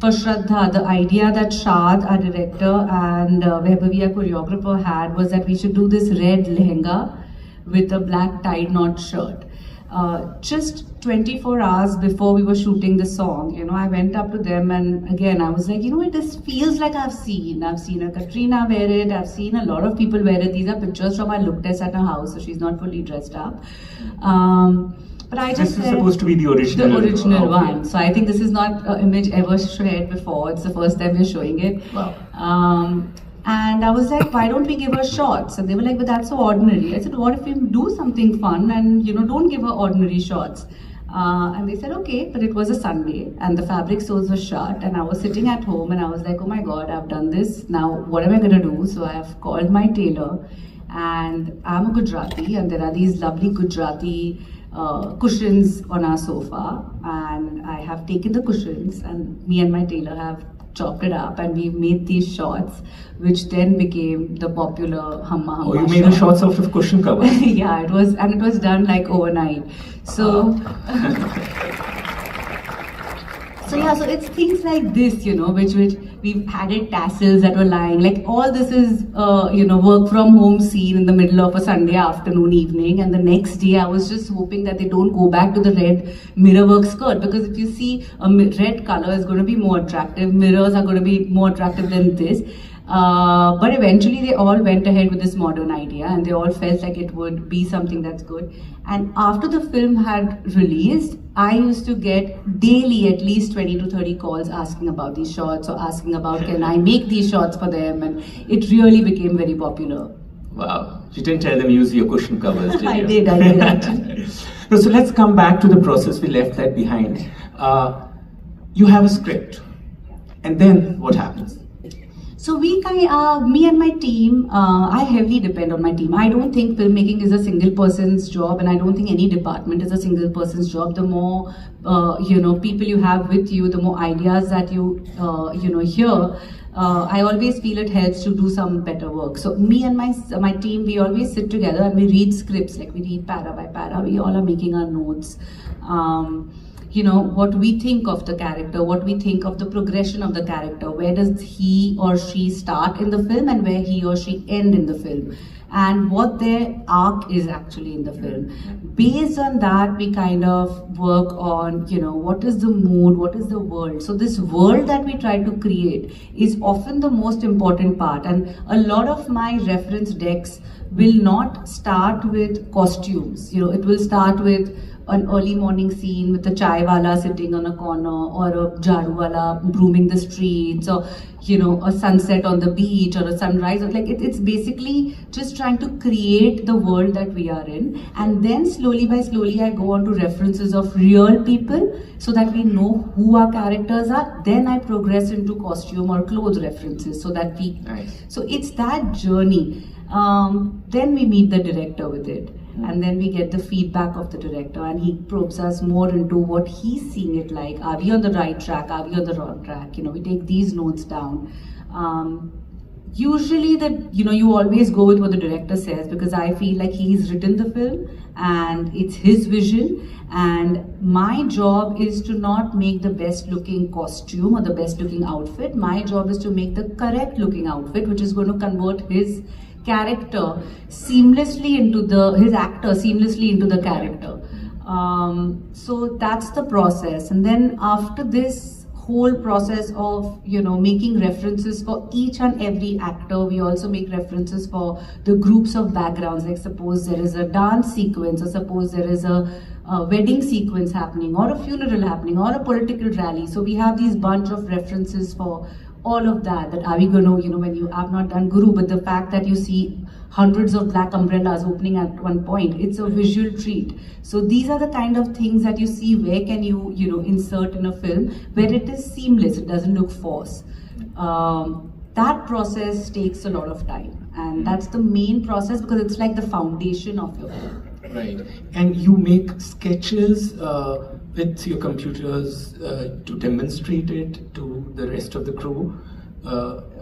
for Shraddha, the idea that Shad, our director, and Vaibhavi, our choreographer, had was that we should do this red lehenga with a black tied knot shirt. Just 24 hours before we were shooting the song, you know, I went up to them and again I was like, you know, this feels like I've seen a Katrina wear it, I've seen a lot of people wear it. These are pictures from our look test at her house, so she's not fully dressed up. But I just This is supposed to be the original. The original one. So I think this is not an image ever shared before. It's the first time we're showing it. Wow. And I was like, why don't we give her shorts? And they were like, but that's so ordinary. I said, what if we do something fun and, you know, don't give her ordinary shorts? And they said, okay, but it was a Sunday and the fabric stores were shut and I was sitting at home and I was like, oh my God, I've done this. Now, what am I going to do? So I've called my tailor and I'm a Gujarati and there are these lovely Gujarati cushions on our sofa, and I have taken the cushions and me and my tailor have chopped it up and we made these shorts, which then became the popular Hamma Hamma. Oh, you made the shorts out of cushion cover? Yeah, it was done like overnight. So, so yeah, so it's things like this, you know, which we've added tassels that were lying. Like all this is, you know, work from home scene in the middle of a Sunday afternoon, evening. And the next day I was just hoping that they don't go back to the red mirror work skirt, because if you see a red color is going to be more attractive, mirrors are going to be more attractive than this. But eventually they all went ahead with this modern idea and they all felt like it would be something that's good. And after the film had released, I used to get daily at least 20 to 30 calls asking about these shorts or asking about can I make these shorts for them, and it really became very popular. Wow. You didn't tell them use your cushion covers, did you? I did actually. No, so let's come back to the process. We left that behind. You have a script, and then what happens? So me and my team, I heavily depend on my team. I don't think filmmaking is a single person's job, and I don't think any department is a single person's job. The more, you know, people you have with you, the more ideas that you, you know, hear. I always feel it helps to do some better work. So me and my team, we always sit together and we read scripts, like we read para by para. We all are making our notes. You know, what we think of the character, what we think of the progression of the character, where does he or she start in the film and where he or she end in the film, and what their arc is actually in the film. Based on that, we kind of work on, you know, what is the mood, what is the world. So this world that we try to create is often the most important part, and a lot of my reference decks will not start with costumes. You know, it will start with an early morning scene with a chai wala sitting on a corner, or a jharu wala brooming the streets, or, you know, a sunset on the beach or a sunrise. Like it's basically just trying to create the world that we are in, and then slowly by slowly I go on to references of real people so that we know who our characters are. Then I progress into costume or clothes references so that we so it's that journey. Then we meet the director with it. And then we get the feedback of the director, and he probes us more into what he's seeing it like. Are we on the right track? Are we on the wrong track? You know, we take these notes down. Usually you know, you always go with what the director says, because I feel like he's written the film and it's his vision, and my job is to not make the best looking costume or the best looking outfit. My job is to make the correct looking outfit, which is going to convert his character seamlessly into his actor seamlessly into the character. So that's the process. And then after this whole process of, you know, making references for each and every actor, we also make references for the groups of backgrounds. Like suppose there is a dance sequence, or suppose there is a wedding sequence happening, or a funeral happening, or a political rally. So we have these bunch of references for all of that are we going to, you know, when you have not done Guru, but the fact that you see hundreds of black umbrellas opening at one point, it's a visual treat. So these are the kind of things that you see, where can you, you know, insert in a film where it is seamless, it doesn't look forced. That process takes a lot of time, and that's the main process, because it's like the foundation of your film. Right. And you make sketches with your computers to demonstrate it to the rest of the crew.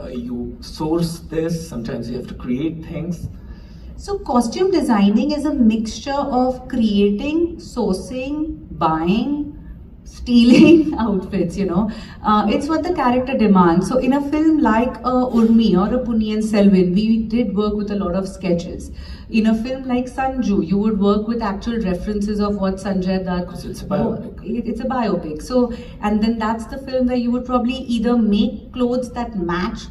You source this, sometimes you have to create things. So costume designing is a mixture of creating, sourcing, buying, stealing outfits, you know. It's what the character demands. So in a film like Urmi or a Punniyin Selvan, we did work with a lot of sketches. In a film like Sanju, you would work with actual references of what Sanjay Dutt. Because it's a biopic. It's a biopic. So, and then that's the film where you would probably either make clothes that match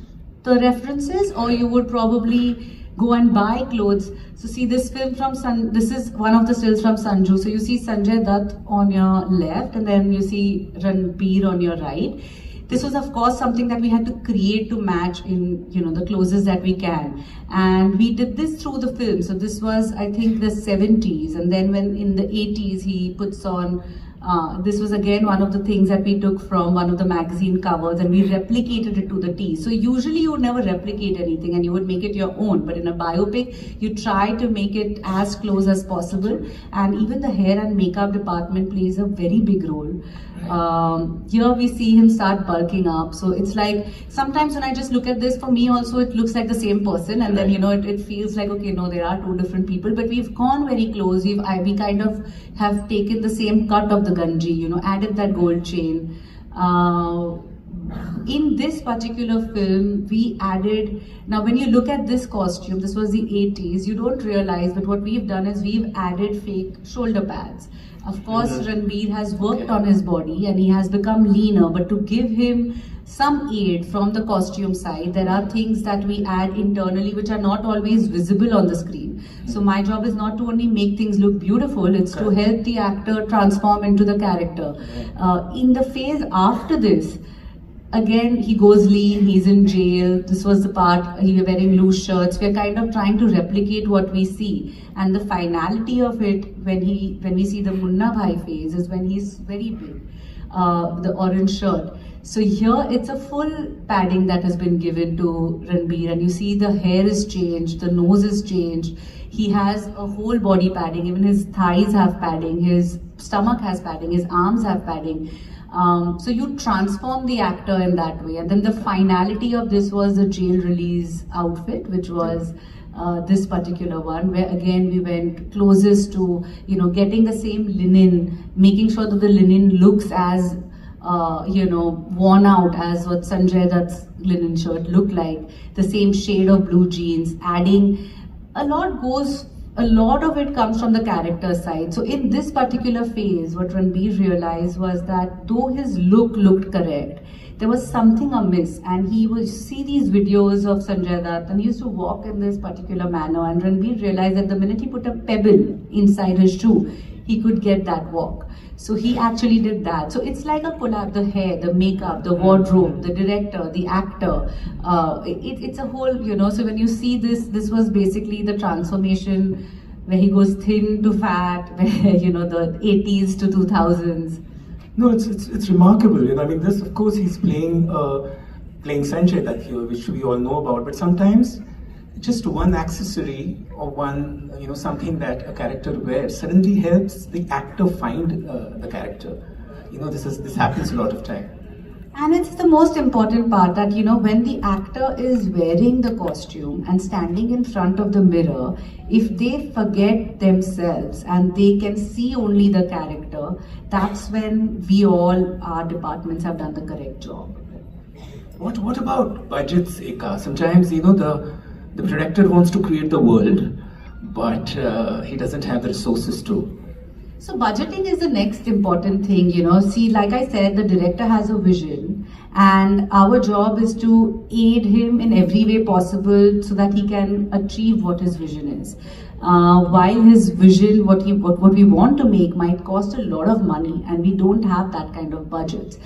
the references, or you would probably go and buy clothes. So see this film from this is one of the stills from Sanju. So you see Sanjay Dutt on your left and then you see Ranbir on your right. This was of course something that we had to create to match in, you know, the closest that we can. And we did this through the film. So this was, I think, the 70s. And then when in the 80s he puts on, this was again one of the things that we took from one of the magazine covers and we replicated it to the T. So usually you would never replicate anything and you would make it your own, but in a biopic you try to make it as close as possible, and even the hair and makeup department plays a very big role. Here we see him start bulking up, so it's like sometimes when I just look at this, for me also it looks like the same person, and then, you know, it feels like, okay, no, there are two different people, but we've gone very close. We kind of have taken the same cut of the ganji, you know, added that gold chain. In this particular film, we added, now when you look at this costume, this was the 80s, you don't realize, but what we've done is we've added fake shoulder pads. Of course, Ranbir has worked on his body and he has become leaner, but to give him some aid from the costume side, there are things that we add internally which are not always visible on the screen. So my job is not to only make things look beautiful, it's to help the actor transform into the character. In the phase after this, again, he goes lean, he's in jail. This was the part, he was wearing loose shirts. We're kind of trying to replicate what we see. And the finality of it, when we see the Munna Bhai phase, is when he's very big, the orange shirt. So here it's a full padding that has been given to Ranbir, and you see the hair is changed, the nose is changed. He has a whole body padding, even his thighs have padding, his stomach has padding, his arms have padding. So you transform the actor in that way. And then the finality of this was the jail release outfit, which was this particular one, where again we went closest to, you know, getting the same linen, making sure that the linen looks as you know, worn out as what Sanjay Dutt's linen shirt looked like, the same shade of blue jeans, adding a lot of it comes from the character side. So in this particular phase, what Ranbir realized was that though his look looked correct, there was something amiss, and he would see these videos of Sanjay Dutt and he used to walk in this particular manner, and Ranbir realized that the minute he put a pebble inside his shoe, he could get that walk. So he actually did that. So it's like a collab, the hair, the makeup, the wardrobe, the director, the actor. It's a whole, you know, so when you see this was basically the transformation where he goes thin to fat, where, you know, the 80s to 2000s. No, it's remarkable. You know, I mean, this, of course, he's playing Sanjay Dutt here, which we all know about, but sometimes just one accessory or one, you know, something that a character wears suddenly helps the actor find the character. You know, this happens a lot of time. And it's the most important part that, you know, when the actor is wearing the costume and standing in front of the mirror, if they forget themselves and they can see only the character, that's when our departments have done the correct job. What about budgets, Eka? Sometimes, you know, the director wants to create the world, but he doesn't have the resources to. So budgeting is the next important thing, you know. See, like I said, the director has a vision and our job is to aid him in every way possible so that he can achieve what his vision is. While his vision, what we want to make might cost a lot of money, and we don't have that kind of budget.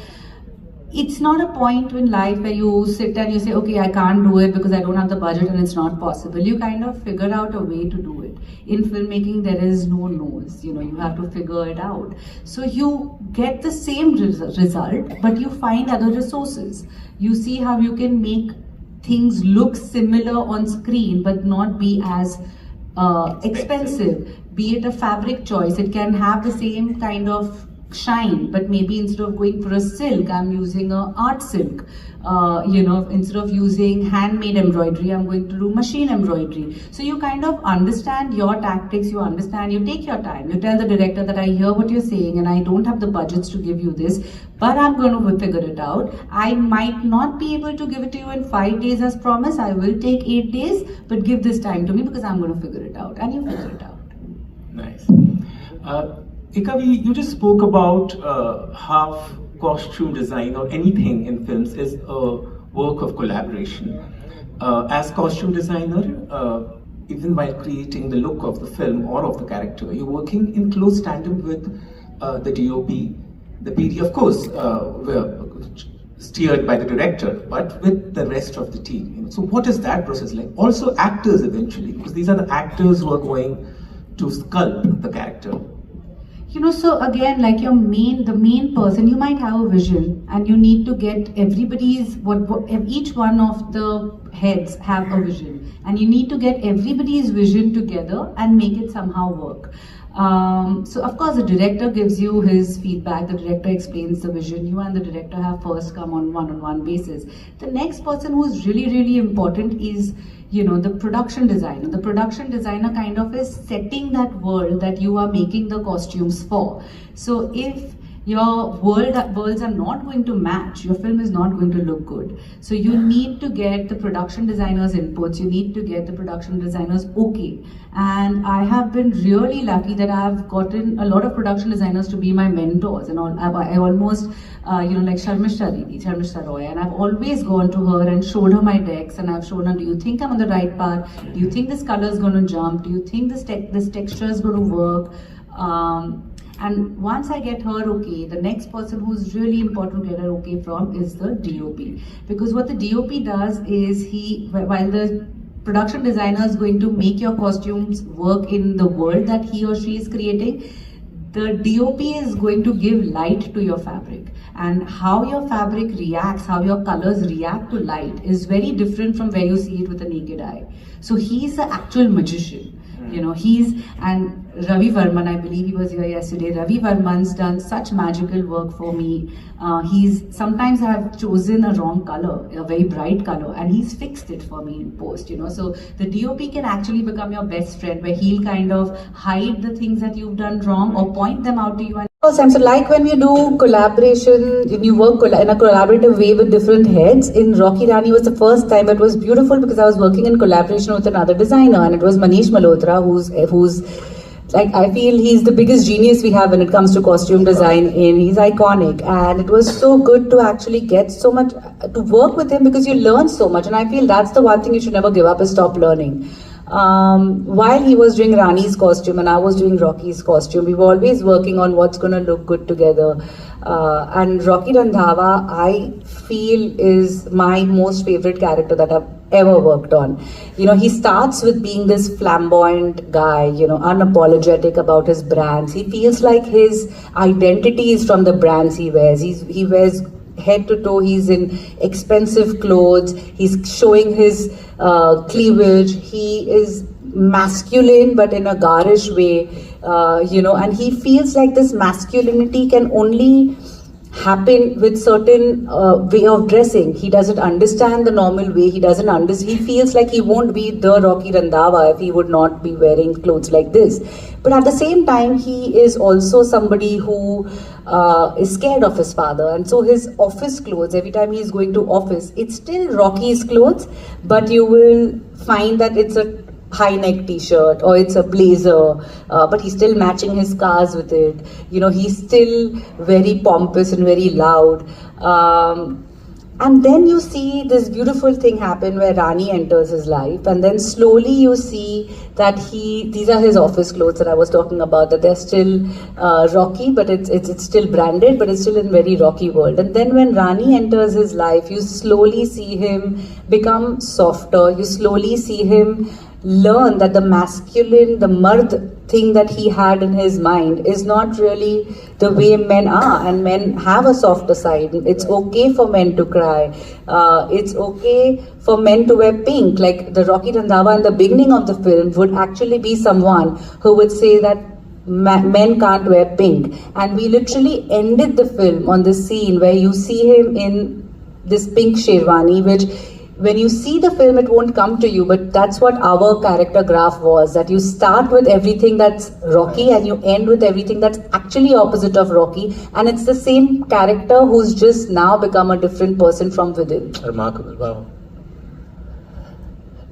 It's not a point in life where you sit and you say, okay, I can't do it because I don't have the budget and it's not possible. You kind of figure out a way to do it. In filmmaking, there is no no's, you know, you have to figure it out. So you get the same result, but you find other resources. You see how you can make things look similar on screen, but not be as expensive. Be it a fabric choice, it can have the same kind of shine, but maybe instead of going for a silk, I'm using a art silk. Instead of using handmade embroidery, I'm going to do machine embroidery. So you kind of understand your tactics, you take your time. You tell the director that I hear what you're saying and I don't have the budgets to give you this, but I'm going to figure it out. I might not be able to give it to you in 5 days as promised. I will take 8 days, but give this time to me because I'm going to figure it out. And you figure it out. Nice. Ikavi, you just spoke about how costume design or anything in films is a work of collaboration. As costume designer, even while creating the look of the film or of the character, you're working in close tandem with the DOP, the PD, of course, steered by the director, but with the rest of the team. So what is that process like? Also actors eventually, because these are the actors who are going to sculpt the character. So again, like the main person, you might have a vision and you need to get everybody's, each one of the heads have a vision and you need to get everybody's vision together and make it somehow work. So of course the director gives you his feedback, the director explains the vision, you and the director have first come on one-on-one basis. The next person who's really important is the production designer. The production designer kind of is setting that world that you are making the costumes for. So if your worlds are not going to match, your film is not going to look good. So you need to get the production designers' inputs, you need to get the production designers okay. And I have been really lucky that I've gotten a lot of production designers to be my mentors and all. I almost, like Sharmishta Roy, and I've always gone to her and showed her my decks and I've shown her, do you think I'm on the right path? Do you think this color is going to jump? Do you think this texture is going to work? And once I get her okay, the next person who's really important to get her okay from is the DOP. Because what the DOP does is while the production designer is going to make your costumes work in the world that he or she is creating, the DOP is going to give light to your fabric. And how your fabric reacts, how your colors react to light is very different from where you see it with the naked eye. So he's the actual magician. And Ravi Varman, I believe he was here yesterday. Ravi Varman's done such magical work for me. Sometimes I have chosen a wrong color, a very bright color, and he's fixed it for me in post, So the DOP can actually become your best friend, where he'll kind of hide the things that you've done wrong or point them out to you. So like when we do collaboration, you work in a collaborative way with different heads. In Rocky Rani was the first time. It was beautiful because I was working in collaboration with another designer, and it was Manish Malhotra, who's like, I feel he's the biggest genius we have when it comes to costume design. He's iconic, and it was so good to actually get so much to work with him because you learn so much, and I feel that's the one thing you should never give up is stop learning. While he was doing Rani's costume and I was doing Rocky's costume, we were always working on what's going to look good together. And Rocky Randhawa, I feel, is my most favorite character that I've ever worked on. He starts with being this flamboyant guy, unapologetic about his brands. He feels like his identity is from the brands he wears. He wears head to toe, he's in expensive clothes, he's showing his cleavage, he is masculine but in a garish way, and he feels like this masculinity can only happen with certain way of dressing. He doesn't understand the normal way, he feels like he won't be the Rocky Randhawa if he would not be wearing clothes like this. But at the same time, he is also somebody who is scared of his father, and so his office clothes, every time he's going to office, it's still Rocky's clothes, but you will find that it's a high neck t-shirt or it's a blazer, but he's still matching his cars with it. He's still very pompous and very loud. And then you see this beautiful thing happen where Rani enters his life, and then slowly you see that these are his office clothes that I was talking about, that they're still Rocky, but it's still branded, but it's still in very Rocky world. And then when Rani enters his life, you slowly see him become softer, you slowly see him learn that the masculine, the mard thing that he had in his mind is not really the way men are, and men have a softer side. It's okay for men to cry. It's okay for men to wear pink. Like the Rocky Randhawa in the beginning of the film would actually be someone who would say that men can't wear pink. And we literally ended the film on this scene where you see him in this pink sherwani, which when you see the film it won't come to you, but that's what our character graph was, that you start with everything that's Rocky and you end with everything that's actually opposite of Rocky, and it's the same character who's just now become a different person from within. Remarkable, wow.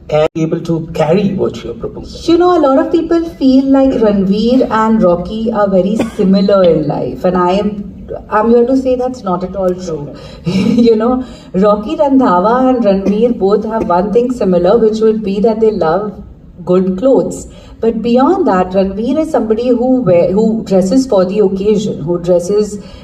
And able to carry what you're proposing. You know, a lot of people feel like Ranbir and Rocky are very similar in life, and I'm here to say that's not at all true. You know, Rocky Randhawa and Ranbir both have one thing similar, which would be that they love good clothes. But beyond that, Ranbir is somebody who dresses for the occasion,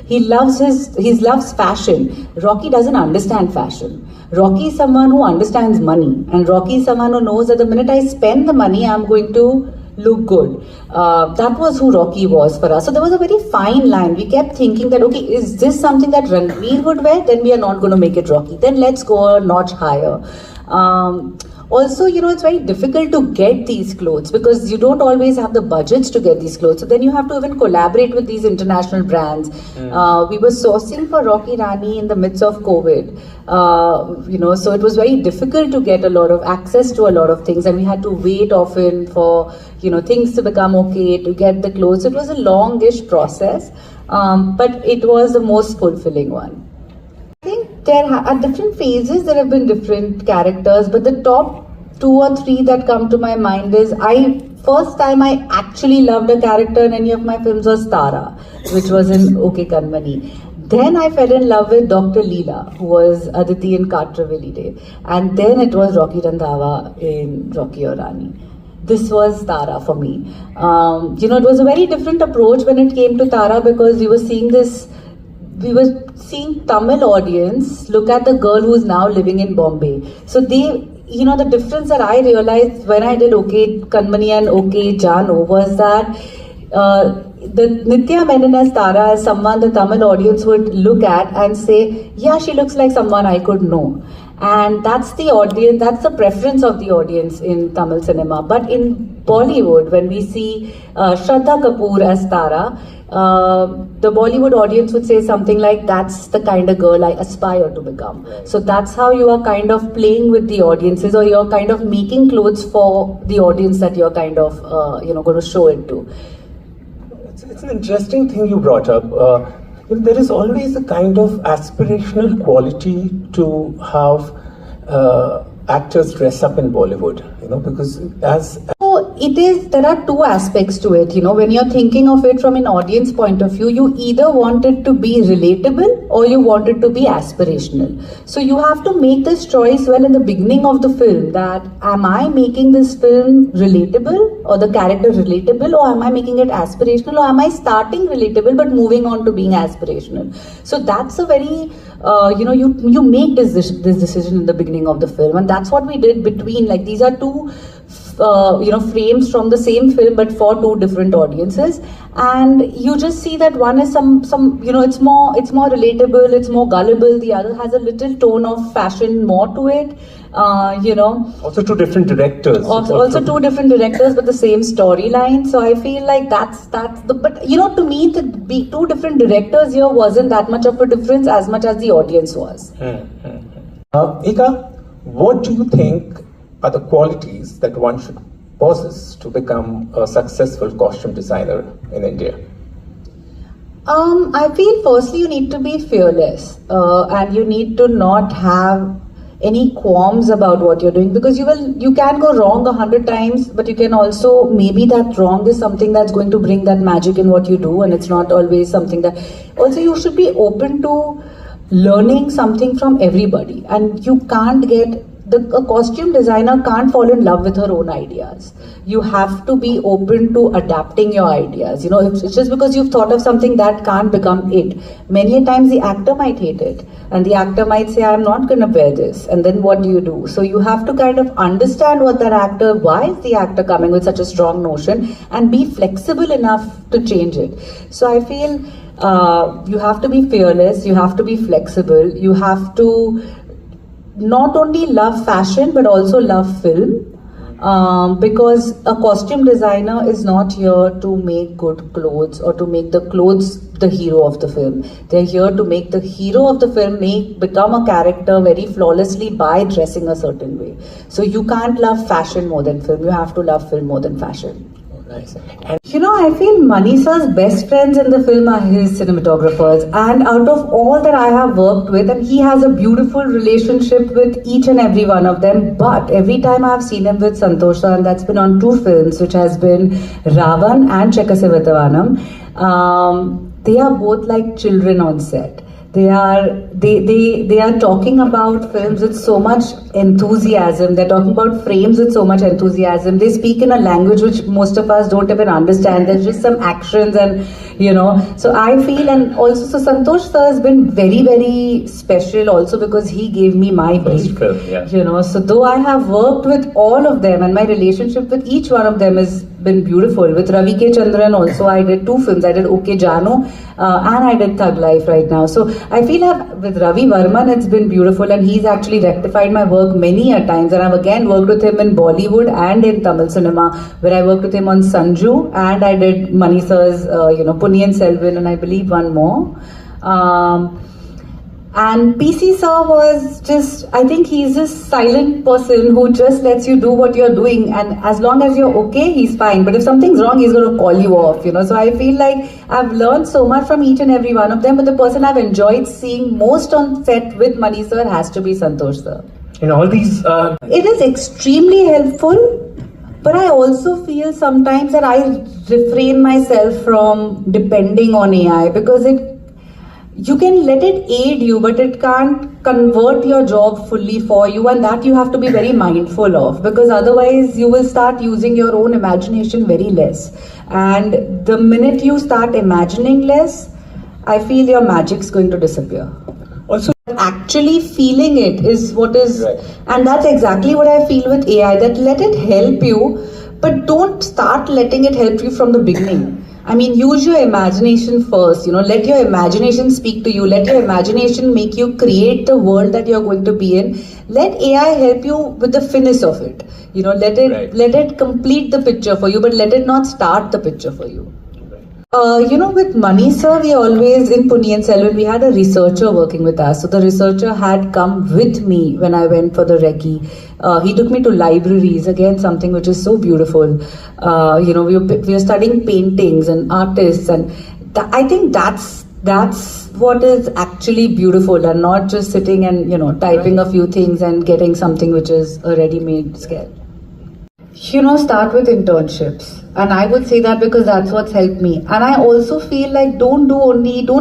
he loves fashion. Rocky doesn't understand fashion. Rocky is someone who understands money, and Rocky is someone who knows that the minute I spend the money, I'm going to look good. That was who Rocky was for us. So there was a very fine line. We kept thinking that, okay, is this something that Ranbir would wear? Then we are not going to make it Rocky. Then let's go a notch higher. Also, you know, it's very difficult to get these clothes because you don't always have the budgets to get these clothes. So then you have to even collaborate with these international brands. We were sourcing for Rocky Rani in the midst of COVID. You know, so it was very difficult to get a lot of access to a lot of things, and we had to wait often for, you know, things to become okay, to get the clothes. It was a longish process, but it was the most fulfilling one. I think there at different phases there have been different characters, but the top 2 or 3 that come to my mind is first time I actually loved a character in any of my films was Tara, which was in Okay Kanmani. Then I fell in love with Dr. Leela, who was Aditi in Katraveli Day, and then it was Rocky Randhawa in Rocky Aur Rani. This was Tara for me. You know, it was a very different approach when it came to Tara because we were seeing Tamil audience look at the girl who is now living in Bombay. So they, you know, the difference that I realized when I did Okay Kanmani and Okay Jano was that the Nitya Menon as Tara as someone the Tamil audience would look at and say, yeah, she looks like someone I could know. And that's the audience, that's the preference of the audience in Tamil cinema. But in Bollywood, when we see Shraddha Kapoor as Tara, the Bollywood audience would say something like, that's the kind of girl I aspire to become. Right. So that's how you are kind of playing with the audiences, or you're kind of making clothes for the audience that you're kind of, you know, going to show it to. It's an interesting thing you brought up. There is always a kind of aspirational quality to how actors dress up in Bollywood, you know, because there are 2 aspects to it, you know, when you're thinking of it from an audience point of view, you either want it to be relatable or you want it to be aspirational. So you have to make this choice well in the beginning of the film, that am I making this film relatable or the character relatable, or am I making it aspirational, or am I starting relatable but moving on to being aspirational? So that's a very, you know, you make this decision in the beginning of the film, and that's what we did between, like, these are 2 you know, frames from the same film but for 2 different audiences, and you just see that one is some you know, it's more relatable, it's more gullible, the other has a little tone of fashion more to it, you know. Also 2 different directors. Also 2 different directors but the same storyline. So I feel like but you know, to me the 2 different directors here wasn't that much of a difference as much as the audience was. Eka, what do you think are the qualities that one should possess to become a successful costume designer in India? I feel firstly you need to be fearless, and you need to not have any qualms about what you're doing, because you can go wrong 100 times, but you can also, maybe that wrong is something that's going to bring that magic in what you do, and it's not always something that. Also, you should be open to learning something from everybody, and you can't get. A costume designer can't fall in love with her own ideas. You have to be open to adapting your ideas. You know, it's just because you've thought of something that can't become it. Many times the actor might hate it, and the actor might say, I'm not going to wear this, and then what do you do? So you have to kind of understand why is the actor coming with such a strong notion, and be flexible enough to change it. So I feel you have to be fearless, you have to be flexible, you have to not only love fashion but also love film, because a costume designer is not here to make good clothes or to make the clothes the hero of the film. They're here to make the hero of the film become a character very flawlessly by dressing a certain way. So you can't love fashion more than film. You have to love film more than fashion. Right. And I feel Manisha's best friends in the film are his cinematographers, and out of all that I have worked with, and he has a beautiful relationship with each and every one of them, but every time I have seen him with Santosha, and that's been on 2 films, which has been Ravan and Chekasivatavanam, they are both like children on set. They are talking about films with so much enthusiasm. They're talking about frames with so much enthusiasm. They speak in a language which most of us don't even understand. There's just some actions and, So I feel, and also, so Santosh sir has been very, very special also because he gave me my brief. Yeah. So though I have worked with all of them and my relationship with each one of them has been beautiful. With Ravi K. Chandran also I did 2 films. I did OK Jano and I did Thug Life right now. So I feel with Ravi Varman it's been beautiful, and he's actually rectified my work many a times, and I've again worked with him in Bollywood and in Tamil cinema, where I worked with him on Sanju, and I did Manisha's Punniyin Selvan, and I believe one more. And PC sir was just, I think he's this silent person who just lets you do what you're doing, and as long as you're okay, he's fine. But if something's wrong, he's going to call you off, So I feel like I've learned so much from each and every one of them, but the person I've enjoyed seeing most on set with Mani sir has to be Santosh sir. In all these... It is extremely helpful, but I also feel sometimes that I refrain myself from depending on AI, because you can let it aid you, but it can't convert your job fully for you, and that you have to be very mindful of, because otherwise you will start using your own imagination very less. And the minute you start imagining less, I feel your magic's going to disappear. Also, actually feeling it is what is, right. And that's exactly what I feel with AI, that let it help you, but don't start letting it help you from the beginning. I mean, use your imagination first, let your imagination speak to you. Let your imagination make you create the world that you're going to be in. Let AI help you with the finish of it. Let it complete the picture for you, but let it not start the picture for you. With Mani sir, we always, in Punniyin Selvan, we had a researcher working with us. So the researcher had come with me when I went for the recce. He took me to libraries, again, something which is so beautiful. We were studying paintings and artists, and I think that's what is actually beautiful, and not just sitting and, typing a few things and getting something which is a ready-made sketch. Start with internships. And I would say that because that's what's helped me. And I also feel like don't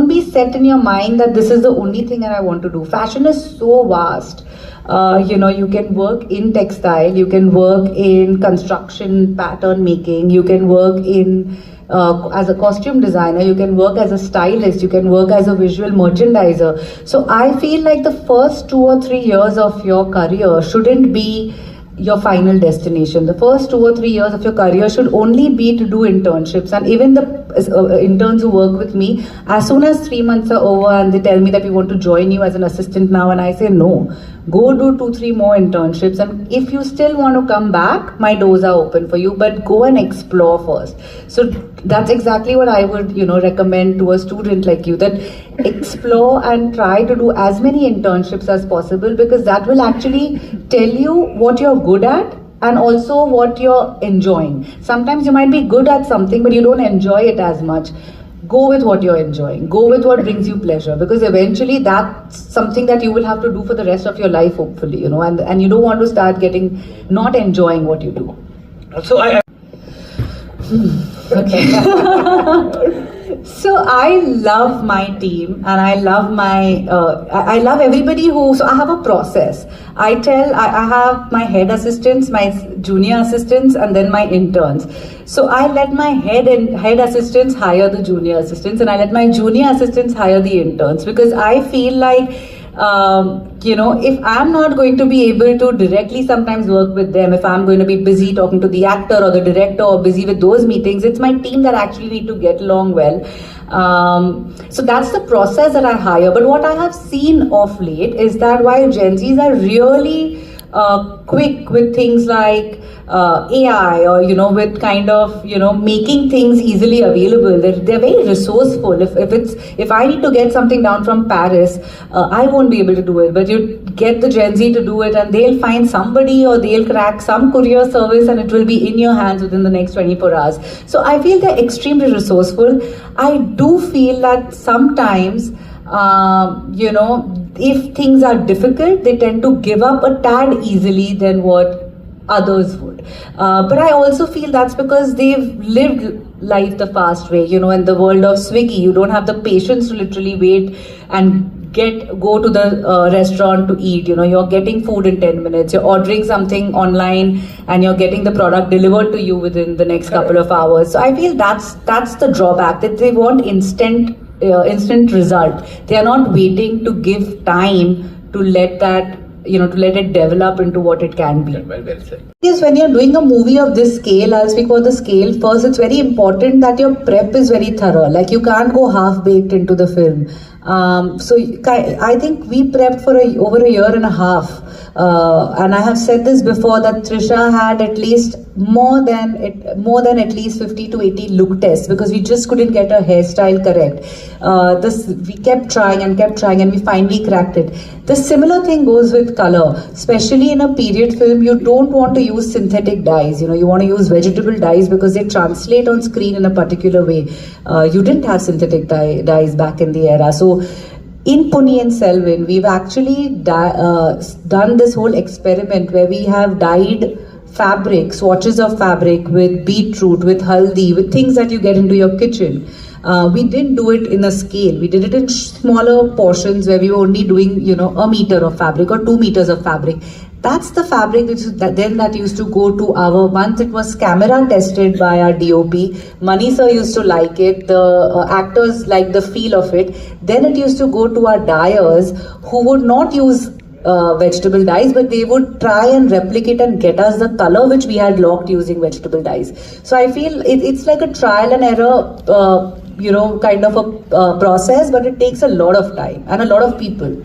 be set in your mind that this is the only thing that I want to do. Fashion is so vast. You can work in textile, you can work in construction, pattern making, you can work in as a costume designer, you can work as a stylist, you can work as a visual merchandiser. So I feel like the first 2 or 3 years of your career shouldn't be your final destination. The first 2 or 3 years of your career should only be to do internships. And even the interns who work with me, as soon as 3 months are over and they tell me that we want to join you as an assistant now, and I say no, go do 2-3 more internships, and if you still want to come back, my doors are open for you, but go and explore first. So that's exactly what I would recommend to a student like you, that explore and try to do as many internships as possible, because that will actually tell you what you're good at and also what you're enjoying. Sometimes you might be good at something but you don't enjoy it as much. Go with what you're enjoying. Go with what brings you pleasure, because eventually that's something that you will have to do for the rest of your life, hopefully, and you don't want to start not enjoying what you do. So Okay. So I love my team, and I love I love everybody so I have a process. I have my head assistants, my junior assistants, and then my interns. So I let my head assistants hire the junior assistants, and I let my junior assistants hire the interns, because I feel like if I'm not going to be able to directly sometimes work with them, if I'm going to be busy talking to the actor or the director or busy with those meetings, it's my team that actually need to get along well. So that's the process that I hire. But what I have seen of late is that while Gen Zs are really quick with things like AI, or with kind of making things easily available. They're very resourceful. If I need to get something down from Paris, I won't be able to do it, but you get the Gen Z to do it, and they'll find somebody, or they'll crack some courier service, and it will be in your hands within the next 24 hours. So I feel they're extremely resourceful. I do feel that sometimes if things are difficult, they tend to give up a tad easily than what others would. But I also feel that's because they've lived life the fast way. In the world of Swiggy, you don't have the patience to literally wait and go to the restaurant to eat. You're getting food in 10 minutes, you're ordering something online, and you're getting the product delivered to you within the next couple of hours. So I feel that's the drawback, that they want instant result. They are not waiting to give time to let that to let it develop into what it can be. Well said. Yes, when you're doing a movie of this scale, I'll speak about the scale first. It's very important that your prep is very thorough. Like, you can't go half-baked into the film. So I think we prepped for over a year and a half. And I have said this before, that Trisha had at least more than at least 50 to 80 look tests, because we just couldn't get her hairstyle correct. We kept trying, and we finally cracked it. The similar thing goes with color, especially in a period film. You don't want to use synthetic dyes. You want to use vegetable dyes because they translate on screen in a particular way. You didn't have synthetic dyes back in the era. So in Ponniyin Selvan, we've actually done this whole experiment where we have dyed fabric, swatches of fabric with beetroot, with haldi, with things that you get into your kitchen. We didn't do it in a scale. We did it in smaller portions where we were only doing, a meter of fabric or 2 meters of fabric. That's the fabric that used to go to once it was camera tested by our DOP. Mani sir used to like it, the actors liked the feel of it. Then it used to go to our dyers, who would not use vegetable dyes, but they would try and replicate and get us the color which we had locked using vegetable dyes. So I feel it's like a trial and error, kind of a process, but it takes a lot of time and a lot of people.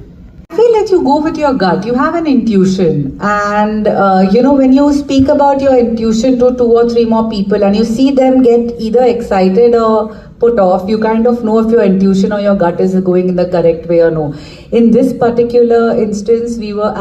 I feel like you go with your gut. You have an intuition, and when you speak about your intuition to 2 or 3 more people, and you see them get either excited or put off, you kind of know if your intuition or your gut is going in the correct way or no. In this particular instance, we were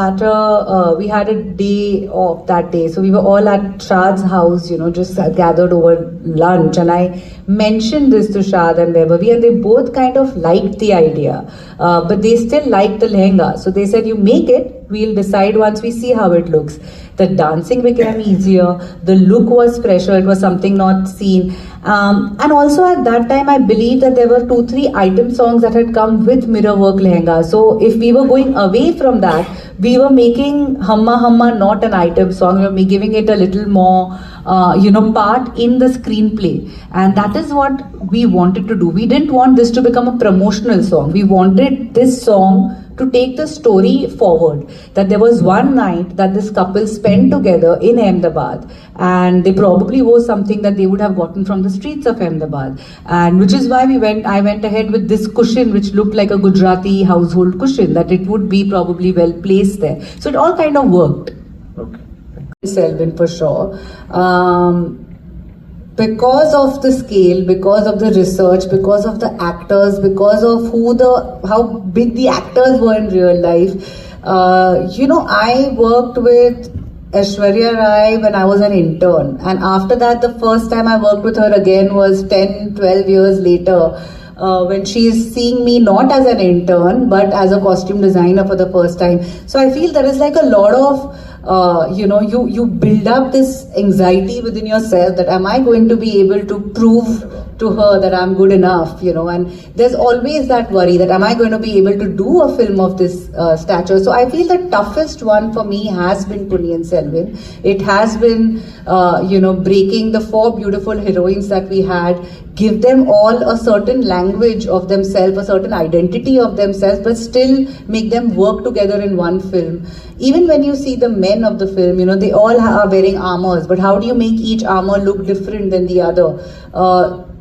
we had a day off that day, so we were all at Shad's house, just gathered over lunch, and I mentioned this to Shad and Vaibhavi, and they both kind of liked the idea, but they still liked the lehenga. So they said, you make it, we'll decide once we see how it looks. The dancing became easier, the look was fresher, it was something not seen. And also at that time, I believe that there were 2-3 item songs that had come with mirror work lehenga. So if we were going away from that, we were making Hamma Hamma not an item song, we were giving it a little more part in the screenplay. And that is what we wanted to do. We didn't want this to become a promotional song. We wanted this song to take the story forward, that there was one night that this couple spent together in Ahmedabad, and they probably wore something that they would have gotten from the streets of Ahmedabad, and which is why I went ahead with this cushion which looked like a Gujarati household cushion, that it would be probably well placed there. So it all kind of worked. Okay. Selvan for sure. Because of the scale, because of the research, because of the actors, because of how big the actors were in real life. I worked with Aishwarya Rai when I was an intern, and after that, the first time I worked with her again was 10-12 years later, when she's seeing me not as an intern but as a costume designer for the first time. So I feel there is like a lot of you build up this anxiety within yourself, that am I going to be able to prove to her that I'm good enough, and there's always that worry that am I going to be able to do a film of this stature. So I feel the toughest one for me has been Ponniyin Selvan. It has been breaking the 4 beautiful heroines that we had, give them all a certain language of themselves, a certain identity of themselves, but still make them work together in one film. Even when you see the men of the film, they all are wearing armors, but how do you make each armor look different than the other?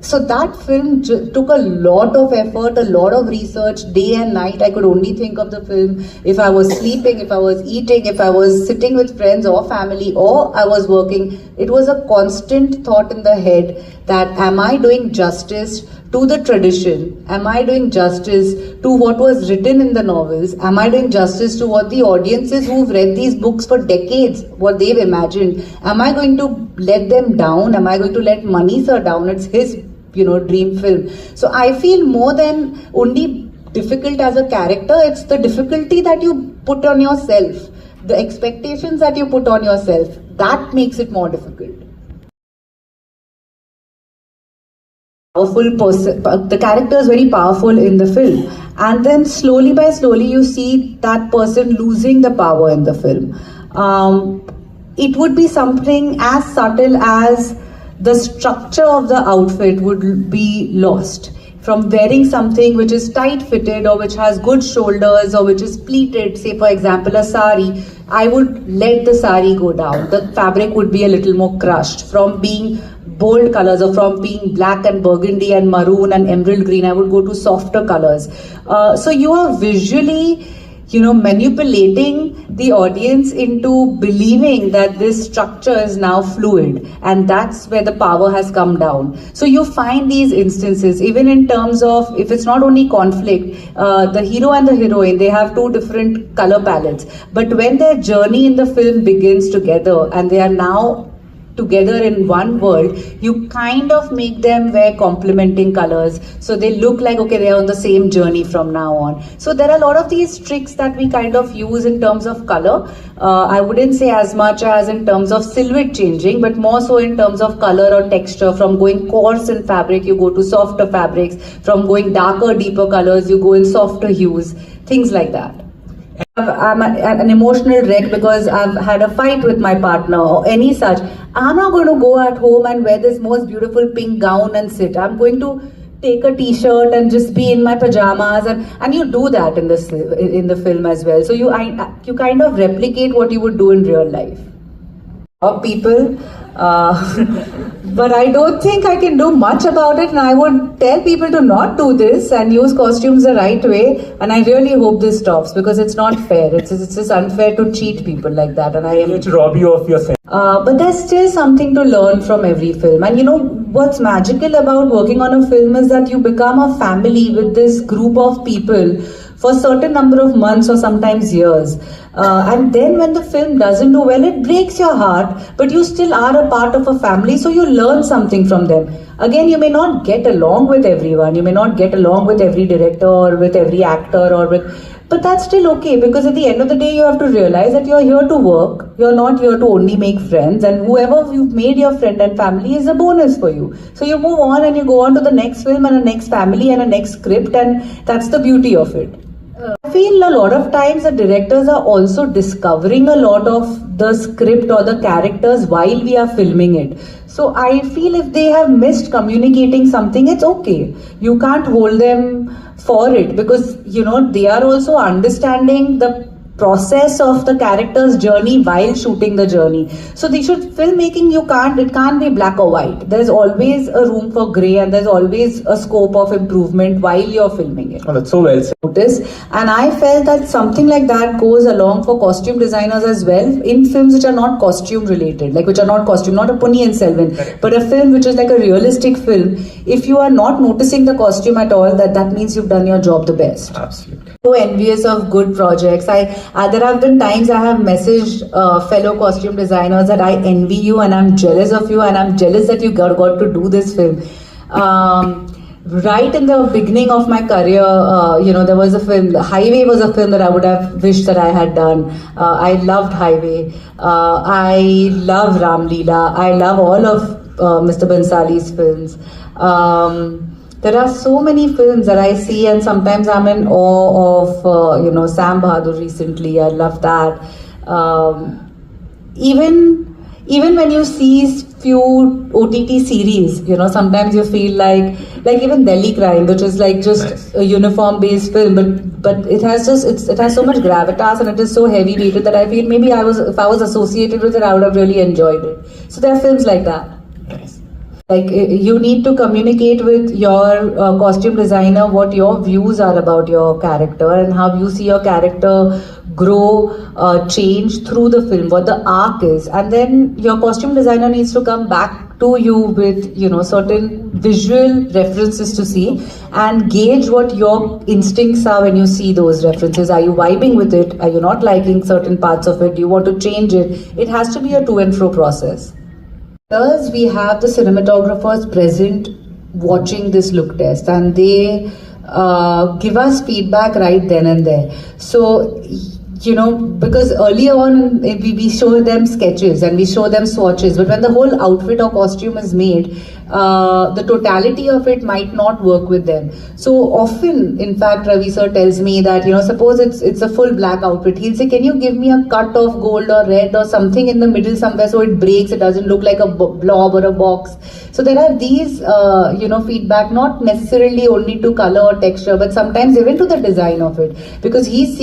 So that film took a lot of effort, a lot of research, day and night. I could only think of the film if I was sleeping, if I was eating, if I was sitting with friends or family, or I was working. It was a constant thought in the head that am I doing justice to the tradition? Am I doing justice to what was written in the novels? Am I doing justice to what the audiences who've read these books for decades, what they've imagined? Am I going to let them down? Am I going to let Mani sir down? It's his, dream film. So I feel more than only difficult as a character, it's the difficulty that you put on yourself, the expectations that you put on yourself, that makes it more difficult. Powerful person, the character is very powerful in the film, and then slowly by slowly you see that person losing the power in the film. It would be something as subtle as the structure of the outfit would be lost. From wearing something which is tight fitted or which has good shoulders or which is pleated, say for example a sari, I would let the sari go down. The fabric would be a little more crushed. From being bold colors or from being black and burgundy and maroon and emerald green, I would go to softer colors. So you are visually manipulating the audience into believing that this structure is now fluid, and that's where the power has come down. So you find these instances, even in terms of, if it's not only conflict, the hero and the heroine, they have two different color palettes. But when their journey in the film begins together and they are now together in one world, you kind of make them wear complementing colors so they look like, okay, they are on the same journey from now on. So there are a lot of these tricks that we kind of use in terms of color. I wouldn't say as much as in terms of silhouette changing, but more so in terms of color or texture. From going coarse in fabric, you go to softer fabrics. From going darker, deeper colors, you go in softer hues, things like that. I'm an emotional wreck because I've had a fight with my partner or any such. I'm not going to go at home and wear this most beautiful pink gown and sit. I'm going to take a t-shirt and just be in my pajamas, and you do that in the film as well. So you kind of replicate what you would do in real life. People, but I don't think I can do much about it, and I would tell people to not do this and use costumes the right way, and I really hope this stops because it's not fair. It's just unfair to cheat people like that, and I am to rob you of your sense. But there's still something to learn from every film, and what's magical about working on a film is that you become a family with this group of people for a certain number of months or sometimes years. And then when the film doesn't do well, it breaks your heart, but you still are a part of a family, so you learn something from them. Again, you may not get along with everyone, you may not get along with every director or with every actor but that's still okay, because at the end of the day you have to realize that you're here to work, you're not here to only make friends, and whoever you've made your friend and family is a bonus for you. So you move on and you go on to the next film and a next family and a next script, and that's the beauty of it. I feel a lot of times the directors are also discovering a lot of the script or the characters while we are filming it. So I feel if they have missed communicating something, it's okay. You can't hold them for it, because they are also understanding the process of the character's journey while shooting the journey. So filmmaking, it can't be black or white. There's always a room for grey, and there's always a scope of improvement while you're filming it. Oh, that's so well said. And I felt that something like that goes along for costume designers as well, in films which are not costume related, not a Ponniyin Selvan, but a film which is like a realistic film. If you are not noticing the costume at all, that means you've done your job the best. Absolutely. So envious of good projects. There have been times I have messaged fellow costume designers that I envy you and I'm jealous of you, and I'm jealous that you got to do this film. Right in the beginning of my career, there was a film, Highway was a film that I would have wished that I had done. I loved Highway. I love Ram Leela. I love all of Mr. Bansali's films. There are so many films that I see, and sometimes I'm in awe of, Sam Bahadur recently. I love that. Even when you see few OTT series, sometimes you feel like even Delhi Crime, which is like just nice. A uniform-based film, but it has so much gravitas and it is so heavy-weighted that I feel maybe if I was associated with it, I would have really enjoyed it. So there are films like that. Nice. Like you need to communicate with your costume designer what your views are about your character and how you see your character grow, change through the film, what the arc is, and then your costume designer needs to come back to you with certain visual references to see and gauge what your instincts are when you see those references. Are you vibing with it? Are you not liking certain parts of it? Do you want to change it? It has to be a to and fro process. Thus, we have the cinematographers present watching this look test, and they give us feedback right then and there. So, because earlier on we show them sketches and we show them swatches, but when the whole outfit or costume is made, the totality of it might not work with them. So often, in fact, Ravi sir tells me that, suppose it's a full black outfit, he'll say, can you give me a cut of gold or red or something in the middle somewhere so it breaks, it doesn't look like a blob or a box. So there are these, feedback, not necessarily only to color or texture, but sometimes even to the design of it, because he's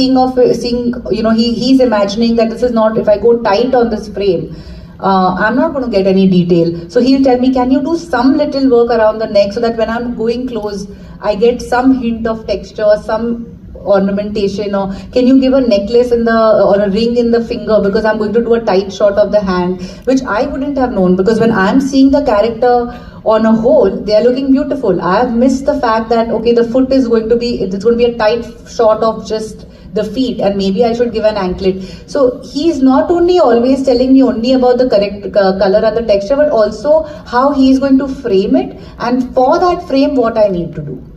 he's imagining that this is not, if I go tight on this frame, I'm not going to get any detail. So he'll tell me, can you do some little work around the neck so that when I'm going close, I get some hint of texture, some ornamentation, or can you give a necklace or a ring in the finger because I'm going to do a tight shot of the hand, which I wouldn't have known, because when I'm seeing the character on a whole, they are looking beautiful. I have missed the fact that, okay, the foot is going to be, it's going to be a tight shot of just the feet, and maybe I should give an anklet. So he's not only always telling me only about the correct color and the texture, but also how he's going to frame it, and for that frame what I need to do.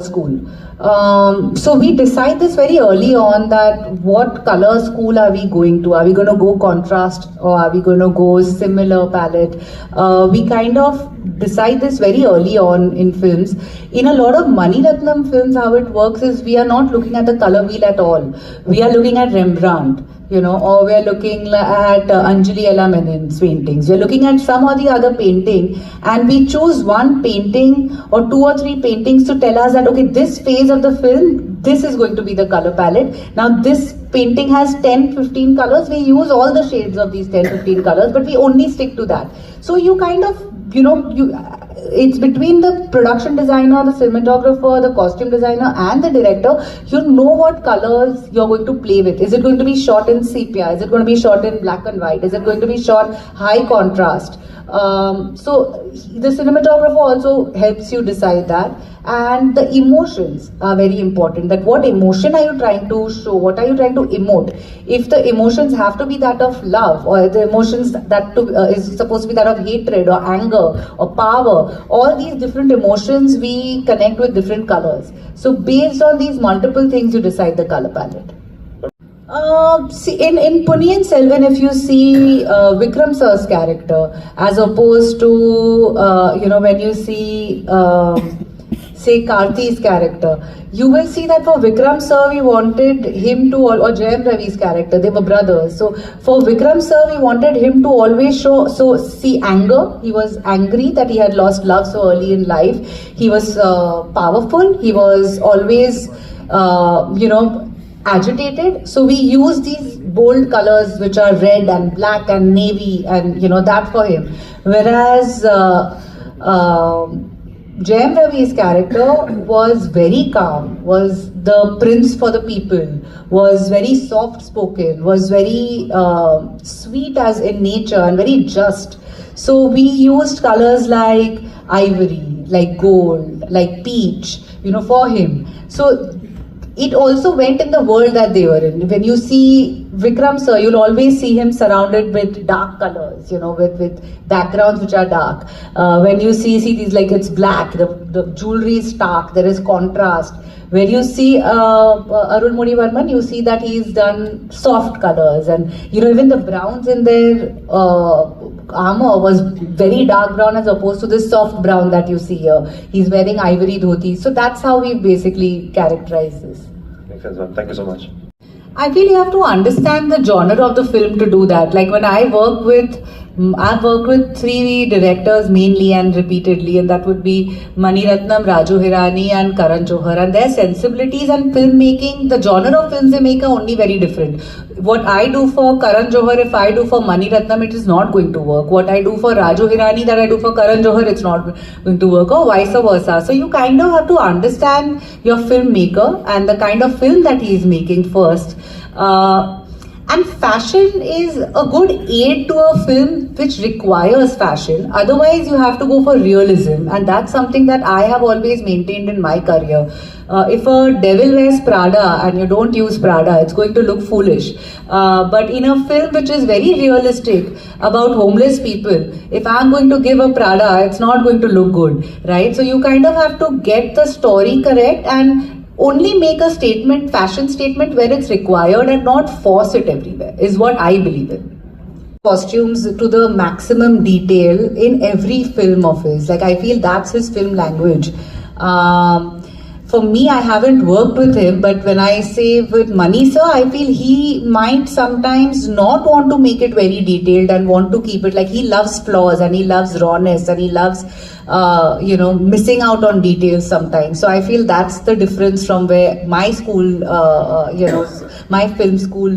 School. So we decide this very early on, that what color school are we going to? Are we going to go contrast or are we going to go similar palette? We kind of decide this very early on in films. In a lot of Mani Ratnam films, how it works is we are not looking at the color wheel at all. We are looking at Rembrandt, or we are looking at Anjali Ella Menin's paintings. We are looking at some or the other painting, and we choose one painting or two or three paintings to tell us that, okay, this phase of the film, this is going to be the color palette. Now this painting has 10-15 colors. We use all the shades of these 10-15 colors, but we only stick to that. So you kind of, it's between the production designer, the cinematographer, the costume designer and the director. You know what colors you're going to play with. Is it going to be shot in sepia? Is it going to be shot in black and white? Is it going to be shot high contrast? So the cinematographer also helps you decide that. And the emotions are very important. That what emotion are you trying to show? What are you trying to emote? If the emotions have to be that of love, or the emotions that is supposed to be that of hatred or anger or power, all these different emotions we connect with different colors. So based on these multiple things, you decide the color palette. See, in Ponniyin Selvan, if you see Vikram sir's character, as opposed to when you see say Karti's character, you will see that for Vikram sir we wanted him to, or Jayam Ravi's character, they were brothers. So for Vikram sir we wanted him to always see anger. He was angry that he had lost love so early in life. He was powerful. He was always agitated. So we use these bold colors which are red and black and navy, and that for him. Whereas Jayam Ravi's character was very calm, was the prince for the people, was very soft spoken, was very sweet as in nature and very just. So we used colors like ivory, like gold, like peach, for him. So it also went in the world that they were in. When you see Vikram sir, you'll always see him surrounded with dark colors, with backgrounds which are dark. When you see these, like it's black, the jewelry is stark, there is contrast. When you see Arun Murivarman, you see that he's done soft colors, and even the browns in their armor was very dark brown as opposed to this soft brown that you see here. He's wearing ivory dhoti. So that's how we basically characterize this. Makes sense, ma'am. Thank you so much. I feel you have to understand the genre of the film to do that. Like when I work with I've worked with 3 directors mainly and repeatedly, and that would be Mani Ratnam, Raju Hirani and Karan Johar, and their sensibilities and filmmaking, the genre of films they make are only very different. What I do for Karan Johar, if I do for Mani Ratnam, it is not going to work. What I do for Raju Hirani, that I do for Karan Johar, it's not going to work, or vice versa. So you kind of have to understand your filmmaker and the kind of film that he is making first. And fashion is a good aid to a film which requires fashion. Otherwise, you have to go for realism, and that's something that I have always maintained in my career. If a devil wears Prada and you don't use Prada, it's going to look foolish. But in a film which is very realistic about homeless people, if I'm going to give a Prada, it's not going to look good, right? So you kind of have to get the story correct and only make a statement, fashion statement, where it's required and not force it everywhere, is what I believe in. Costumes to the maximum detail in every film of his. Like, I feel that's his film language. For me, I haven't worked with him, but when I say with Mani sir, I feel he might sometimes not want to make it very detailed and want to keep it like he loves flaws and he loves rawness and he loves missing out on details sometimes. So I feel that's the difference from where my school, my film school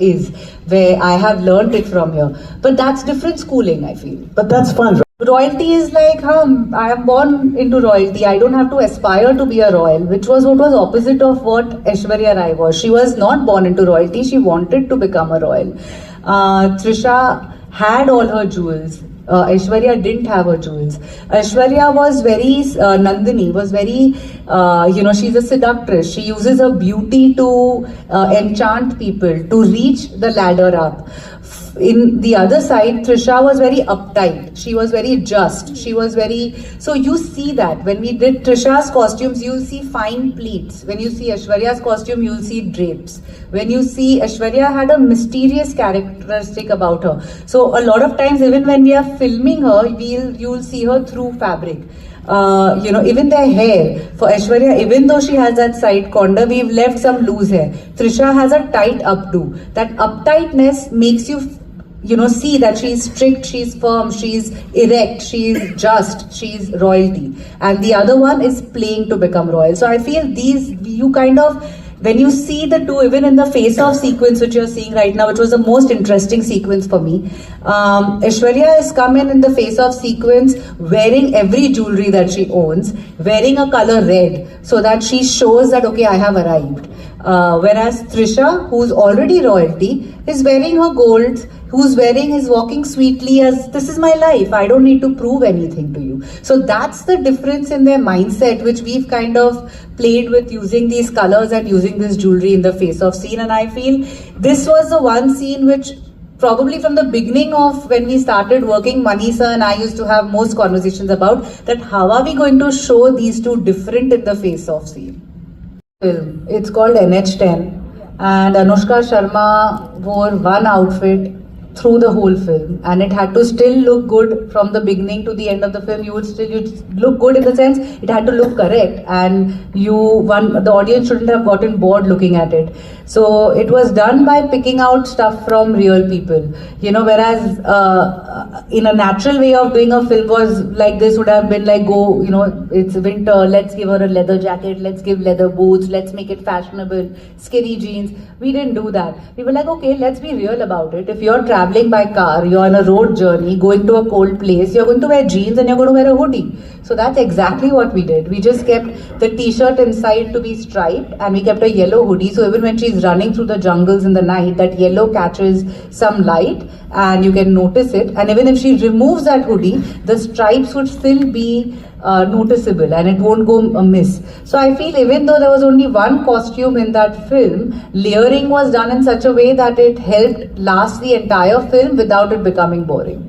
is, where I have learned it from here. But that's different schooling, I feel. But that's fun. Royalty is like, I am born into royalty. I don't have to aspire to be a royal, which was what was opposite of what Aishwarya Rai was. She was not born into royalty. She wanted to become a royal. Trisha had all her jewels. Aishwarya didn't have her jewels. Aishwarya was very, Nandini was very, she's a seductress. She uses her beauty to enchant people, to reach the ladder up. In the other side, Trisha was very uptight. She was very just. She was very... So you see that. When we did Trisha's costumes, you'll see fine pleats. When you see Aishwarya's costume, you'll see drapes. When you see... Aishwarya had a mysterious characteristic about her. So a lot of times, even when we are filming her, you'll see her through fabric. Even their hair. For Aishwarya, even though she has that side corner, we've left some loose hair. Trisha has a tight updo. That uptightness makes you see that she's strict, she's firm, she's erect, she's just, she's royalty. And the other one is playing to become royal. So I feel you kind of, when you see the two, even in the face-off sequence which you're seeing right now, which was the most interesting sequence for me, Aishwarya has come in the face-off sequence wearing every jewelry that she owns, wearing a color red, so that she shows that, okay, I have arrived. Whereas Trisha, who's already royalty, is wearing her golds, is walking sweetly as, this is my life, I don't need to prove anything to you. So that's the difference in their mindset, which we've kind of played with using these colors and using this jewelry in the face-off scene. And I feel this was the one scene which probably from the beginning of when we started working, Mani sir and I used to have most conversations about that, how are we going to show these two different in the face-off scene. It's called NH10, and Anushka Sharma wore one outfit through the whole film, and it had to still look good from the beginning to the end of the film. You'd look good in the sense it had to look correct, and the audience shouldn't have gotten bored looking at it. So it was done by picking out stuff from real people, whereas in a natural way of doing a film was like this would have been like, it's winter, let's give her a leather jacket, let's give leather boots, let's make it fashionable, skinny jeans. We didn't do that. We were like, okay, let's be real about it. If you're traveling by car, you're on a road journey, going to a cold place, you're going to wear jeans and you're going to wear a hoodie. So that's exactly what we did. We just kept the t-shirt inside to be striped, and we kept a yellow hoodie. So even when she's running through the jungles in the night, that yellow catches some light and you can notice it. And even if she removes that hoodie, the stripes would still be noticeable and it won't go amiss. So I feel even though there was only one costume in that film, layering was done in such a way that it helped last the entire film without it becoming boring.